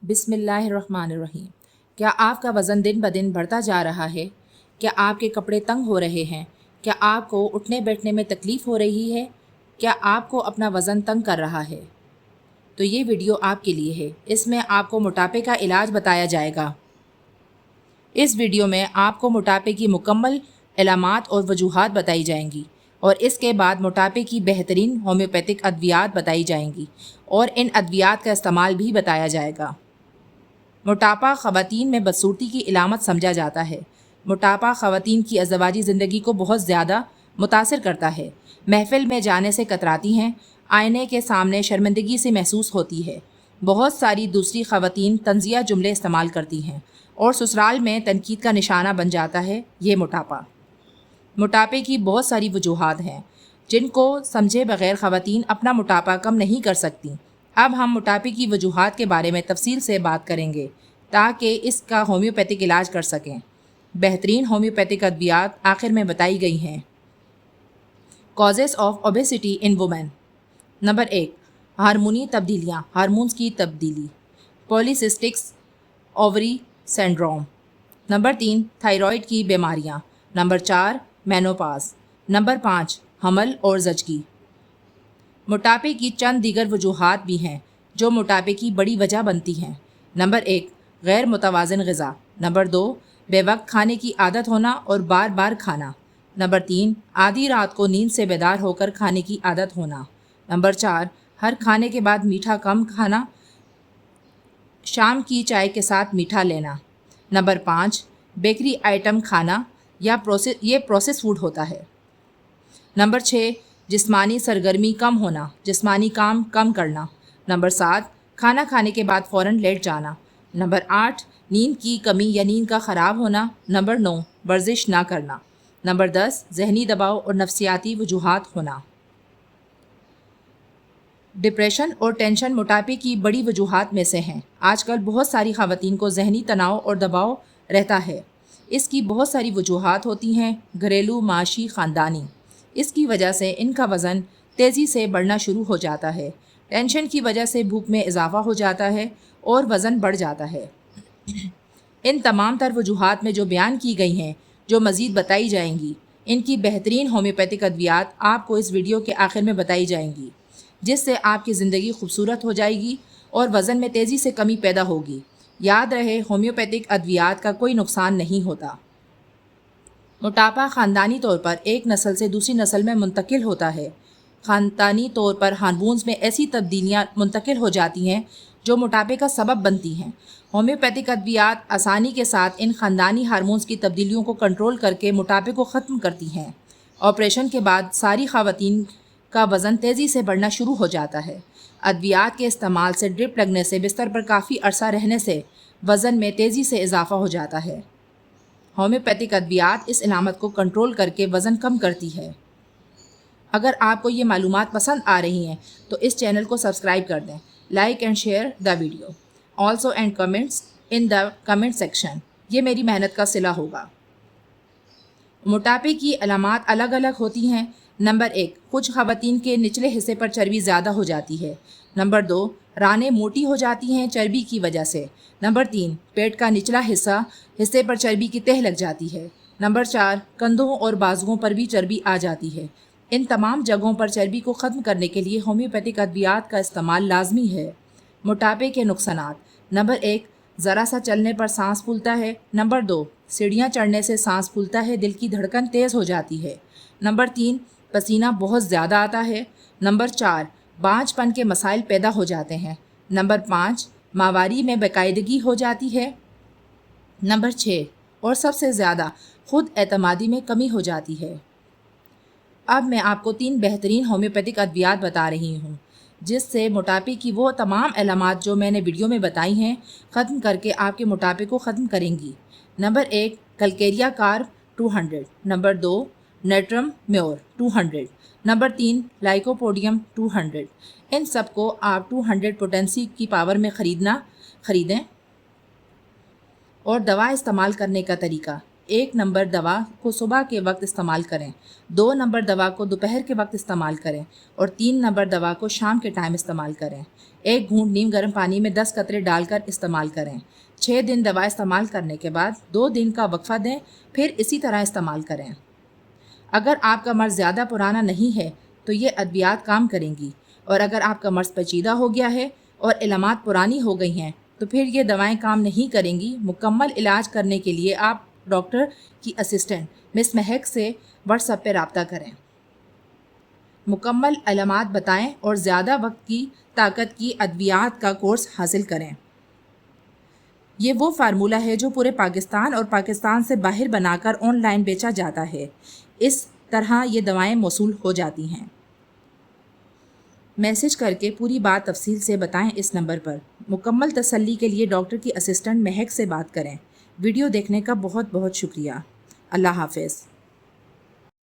بسم اللہ الرحمن الرحیم۔ کیا آپ کا وزن دن بدن بڑھتا جا رہا ہے؟ کیا آپ کے کپڑے تنگ ہو رہے ہیں؟ کیا آپ کو اٹھنے بیٹھنے میں تکلیف ہو رہی ہے؟ کیا آپ کو اپنا وزن تنگ کر رہا ہے؟ تو یہ ویڈیو آپ کے لیے ہے۔ اس میں آپ کو موٹاپے کا علاج بتایا جائے گا۔ اس ویڈیو میں آپ کو موٹاپے کی مکمل علامات اور وجوہات بتائی جائیں گی، اور اس کے بعد موٹاپے کی بہترین ہومیوپیتھک ادویات بتائی جائیں گی، اور ان ادویات کا استعمال بھی بتایا جائے گا۔ موٹاپا خواتین میں بدصورتی کی علامت سمجھا جاتا ہے۔ موٹاپا خواتین کی ازدواجی زندگی کو بہت زیادہ متاثر کرتا ہے۔ محفل میں جانے سے کتراتی ہیں، آئینے کے سامنے شرمندگی سے محسوس ہوتی ہے۔ بہت ساری دوسری خواتین طنزیہ جملے استعمال کرتی ہیں، اور سسرال میں تنقید کا نشانہ بن جاتا ہے یہ موٹاپا۔ موٹاپے کی بہت ساری وجوہات ہیں جن کو سمجھے بغیر خواتین اپنا موٹاپا کم نہیں کر سکتی۔ اب ہم موٹاپے کی وجوہات کے بارے میں تفصیل سے بات کریں گے تاکہ اس کا ہومیوپیتھک علاج کر سکیں۔ بہترین ہومیوپیتھک ادویات آخر میں بتائی گئی ہیں۔ Causes of obesity in women. Number 1، ہارمونی تبدیلیاں، ہارمونز کی تبدیلی، polycystic ovary syndrome. Number 3، thyroid کی بیماریاں۔ Number 4، menopause. نمبر 5، حمل اور زچگی۔ موٹاپے کی چند دیگر وجوہات بھی ہیں جو موٹاپے کی بڑی وجہ بنتی ہیں۔ نمبر 1، غیر متوازن غذا۔ نمبر 2، بے وقت کھانے کی عادت ہونا اور بار بار کھانا۔ نمبر 3، آدھی رات کو نیند سے بیدار ہو کر کھانے کی عادت ہونا۔ نمبر 4، ہر کھانے کے بعد میٹھا کم کھانا، شام کی چائے کے ساتھ میٹھا لینا۔ نمبر 5، بیکری آئٹم کھانا یا یہ پروسیس فوڈ ہوتا ہے۔ نمبر 6، جسمانی سرگرمی کم ہونا، جسمانی کام کم کرنا۔ نمبر 7، کھانا کھانے کے بعد فوراً لیٹ جانا۔ نمبر 8، نیند کی کمی یا نیند کا خراب ہونا۔ نمبر 9، ورزش نہ کرنا۔ نمبر 10، ذہنی دباؤ اور نفسیاتی وجوہات ہونا۔ ڈپریشن اور ٹینشن موٹاپے کی بڑی وجوہات میں سے ہیں۔ آج کل بہت ساری خواتین کو ذہنی تناؤ اور دباؤ رہتا ہے۔ اس کی بہت ساری وجوہات ہوتی ہیں، گھریلو، معاشی، خاندانی۔ اس کی وجہ سے ان کا وزن تیزی سے بڑھنا شروع ہو جاتا ہے۔ ٹینشن کی وجہ سے بھوک میں اضافہ ہو جاتا ہے اور وزن بڑھ جاتا ہے۔ ان تمام تر وجوہات میں جو بیان کی گئی ہیں، جو مزید بتائی جائیں گی، ان کی بہترین ہومیوپیتھک ادویات آپ کو اس ویڈیو کے آخر میں بتائی جائیں گی، جس سے آپ کی زندگی خوبصورت ہو جائے گی اور وزن میں تیزی سے کمی پیدا ہوگی۔ یاد رہے، ہومیوپیتھک ادویات کا کوئی نقصان نہیں ہوتا۔ موٹاپا خاندانی طور پر ایک نسل سے دوسری نسل میں منتقل ہوتا ہے۔ خاندانی طور پر ہارمونز میں ایسی تبدیلیاں منتقل ہو جاتی ہیں جو موٹاپے کا سبب بنتی ہیں۔ ہومیوپیتھک ادویات آسانی کے ساتھ ان خاندانی ہارمونز کی تبدیلیوں کو کنٹرول کر کے موٹاپے کو ختم کرتی ہیں۔ آپریشن کے بعد ساری خواتین کا وزن تیزی سے بڑھنا شروع ہو جاتا ہے۔ ادویات کے استعمال سے، ڈرپ لگنے سے، بستر پر کافی عرصہ رہنے سے وزن میں تیزی سے اضافہ ہو جاتا ہے۔ ہومیوپیتھک ادویات اس علامت کو کنٹرول کر کے وزن کم کرتی ہے۔ اگر آپ کو یہ معلومات پسند آ رہی ہیں تو اس چینل کو سبسکرائب کر دیں۔ Like and share the video also and comments in the comment section. یہ میری محنت کا صلہ ہوگا۔ موٹاپے کی علامات الگ الگ ہوتی ہیں۔ نمبر 1، کچھ خواتین کے نچلے حصے پر چربی زیادہ ہو جاتی ہے۔ نمبر 2، رانیں موٹی ہو جاتی ہیں چربی کی وجہ سے۔ نمبر 3، پیٹ کا نچلا حصے پر چربی کی تہ لگ جاتی ہے۔ نمبر 4، کندھوں اور بازوؤں پر بھی چربی آ جاتی ہے۔ ان تمام جگہوں پر چربی کو ختم کرنے کے لیے ہومیوپیتھک ادویات کا استعمال لازمی ہے۔ موٹاپے کے نقصانات۔ نمبر 1، ذرا سا چلنے پر سانس پھولتا ہے۔ نمبر 2، سیڑھیاں چڑھنے سے سانس پھولتا ہے، دل کی دھڑکن تیز ہو جاتی ہے۔ نمبر 3، پسینہ بہت زیادہ آتا ہے۔ نمبر 4، بانجھ پن کے مسائل پیدا ہو جاتے ہیں۔ نمبر 5، ماہواری میں باقاعدگی ہو جاتی ہے۔ نمبر 6، اور سب سے زیادہ، خود اعتمادی میں کمی ہو جاتی ہے۔ اب میں آپ کو 3 بہترین ہومیوپیتھک ادویات بتا رہی ہوں جس سے موٹاپے کی وہ تمام علامات جو میں نے ویڈیو میں بتائی ہیں ختم کر کے آپ کے موٹاپے کو ختم کریں گی۔ Number 1، calcarea carb 200۔ Number 2، natrum mur 200۔ Number 3، lycopodium 200۔ ان سب کو آپ 200 پوٹینسی کی پاور میں خریدیں۔ اور دوا استعمال کرنے کا طریقہ: 1 نمبر دوا کو صبح کے وقت استعمال کریں، 2 نمبر دوا کو دوپہر کے وقت استعمال کریں اور 3 نمبر دوا کو شام کے ٹائم استعمال کریں۔ 1 گھونٹ نیم گرم پانی میں 10 قطرے ڈال کر استعمال کریں۔ 6 دن دوا استعمال کرنے کے بعد 2 دن کا وقفہ دیں، پھر اسی طرح استعمال کریں۔ اگر آپ کا مرض زیادہ پرانا نہیں ہے تو یہ ادویات کام کریں گی، اور اگر آپ کا مرض پیچیدہ ہو گیا ہے اور علامات پرانی ہو گئی ہیں تو پھر یہ دوائیں کام نہیں کریں گی۔ مکمل علاج کرنے کے لیے آپ ڈاکٹر کی اسسٹنٹ مس مہک سے واٹس ایپ پہ رابطہ کریں۔ مکمل علامات بتائیں اور زیادہ وقت کی طاقت کی ادویات کا کورس حاصل کریں۔ یہ وہ فارمولہ ہے جو پورے پاکستان اور پاکستان سے باہر بنا کر آن لائن بیچا جاتا ہے۔ اس طرح یہ دوائیں موصول ہو جاتی ہیں۔ میسج کر کے پوری بات تفصیل سے بتائیں اس نمبر پر۔ مکمل تسلی کے لیے ڈاکٹر کی اسسٹنٹ مہک سے بات کریں۔ ویڈیو دیکھنے کا بہت بہت شکریہ۔ اللہ حافظ۔